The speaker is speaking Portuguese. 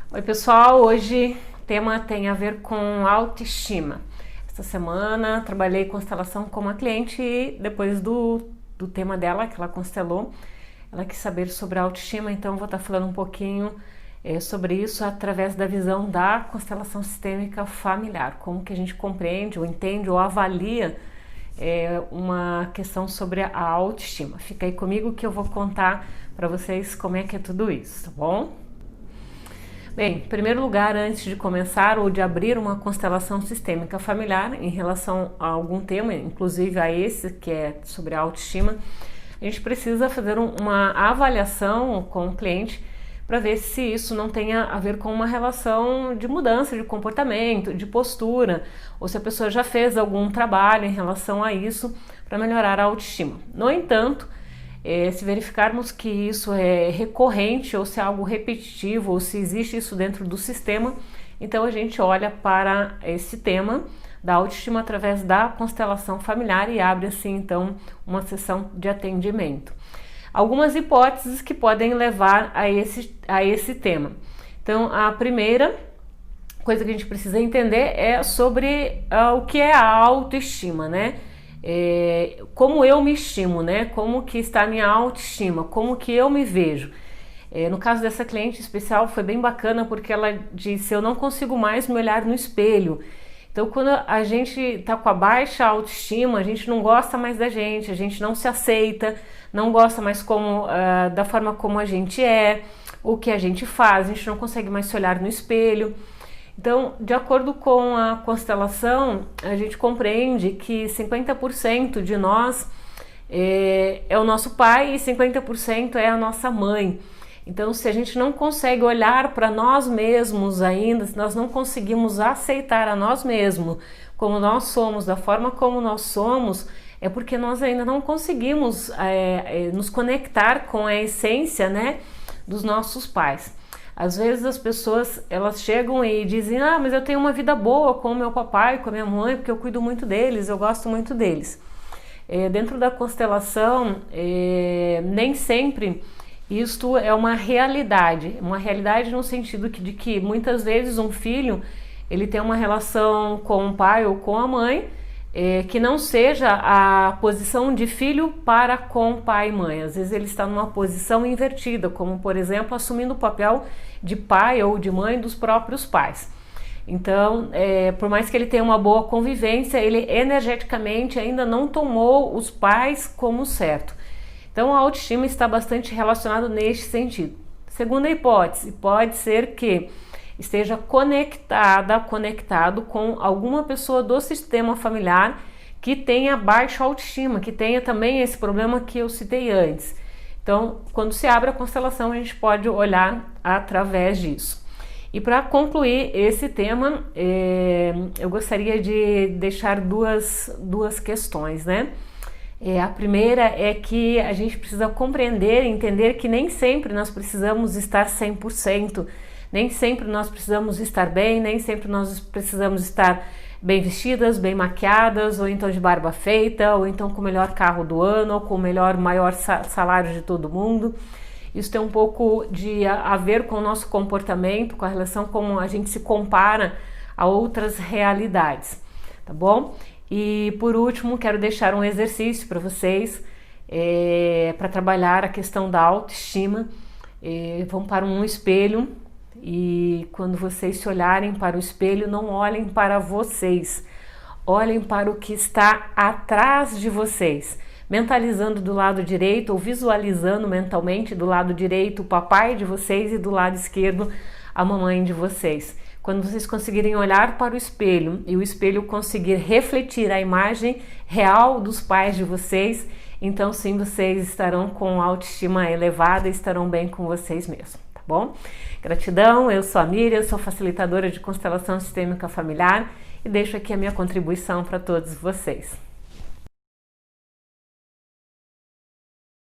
Oi pessoal, hoje o tema tem a ver com autoestima. Esta semana trabalhei constelação com uma cliente e depois do tema dela, que ela constelou, ela quis saber sobre a autoestima, então eu vou estar falando um pouquinho sobre isso através da visão da constelação sistêmica familiar, como que a gente compreende ou entende ou avalia uma questão sobre a autoestima. Fica aí comigo que eu vou contar para vocês como é que é tudo isso, tá bom? Bem, em primeiro lugar, antes de começar ou de abrir uma constelação sistêmica familiar em relação a algum tema, inclusive a esse que é sobre a autoestima, a gente precisa fazer uma avaliação com o cliente para ver se isso não tenha a ver com uma relação de mudança de comportamento, de postura, ou se a pessoa já fez algum trabalho em relação a isso para melhorar a autoestima. No entanto, se verificarmos que isso é recorrente ou se é algo repetitivo ou se existe isso dentro do sistema, então a gente olha para esse tema da autoestima através da constelação familiar e abre assim então uma sessão de atendimento. Algumas hipóteses que podem levar a esse tema. Então a primeira coisa que a gente precisa entender é sobre o que é a autoestima, né? Como eu me estimo, né? Como que está a minha autoestima, como que eu me vejo. No caso dessa cliente especial foi bem bacana porque ela disse: eu não consigo mais me olhar no espelho. Então quando a gente está com a baixa autoestima, a gente não gosta mais da gente, a gente não se aceita, não gosta mais da forma como a gente é, o que a gente faz, a gente não consegue mais se olhar no espelho. Então, de acordo com a constelação, a gente compreende que 50% de nós é o nosso pai e 50% é a nossa mãe. Então, se a gente não consegue olhar para nós mesmos ainda, se nós não conseguimos aceitar a nós mesmos como nós somos, da forma como nós somos, é porque nós ainda não conseguimos nos conectar com a essência, né, dos nossos pais. Às vezes as pessoas elas chegam e dizem: ah, mas eu tenho uma vida boa com o meu papai, com a minha mãe, porque eu cuido muito deles, eu gosto muito deles. Dentro da constelação, nem sempre isto é uma realidade no sentido de que muitas vezes um filho ele tem uma relação com o pai ou com a mãe que não seja a posição de filho para com pai e mãe. Às vezes ele está numa posição invertida, como por exemplo assumindo o papel de pai ou de mãe dos próprios pais. Então, por mais que ele tenha uma boa convivência, ele energeticamente ainda não tomou os pais como certo. Então a autoestima está bastante relacionada neste sentido. Segunda hipótese, pode ser que esteja conectado com alguma pessoa do sistema familiar que tenha baixa autoestima, que tenha também esse problema que eu citei antes. Então, quando se abre a constelação, a gente pode olhar através disso. E para concluir esse tema, eu gostaria de deixar duas questões, né? A primeira é que a gente precisa compreender e entender que nem sempre nós precisamos estar 100%, nem sempre nós precisamos estar bem, nem sempre nós precisamos estar bem vestidas, bem maquiadas, ou então de barba feita, ou então com o melhor carro do ano, ou com o maior salário de todo mundo. Isso tem um pouco a ver com o nosso comportamento, com a relação como a gente se compara a outras realidades, tá bom? E por último, quero deixar um exercício para vocês, para trabalhar a questão da autoestima. Vão para um espelho e quando vocês se olharem para o espelho, não olhem para vocês, olhem para o que está atrás de vocês, mentalizando do lado direito ou visualizando mentalmente do lado direito o papai de vocês e do lado esquerdo a mamãe de vocês. Quando vocês conseguirem olhar para o espelho e o espelho conseguir refletir a imagem real dos pais de vocês, então sim, vocês estarão com autoestima elevada e estarão bem com vocês mesmos, tá bom? Gratidão, eu sou a Miriam, sou facilitadora de constelação sistêmica familiar e deixo aqui a minha contribuição para todos vocês.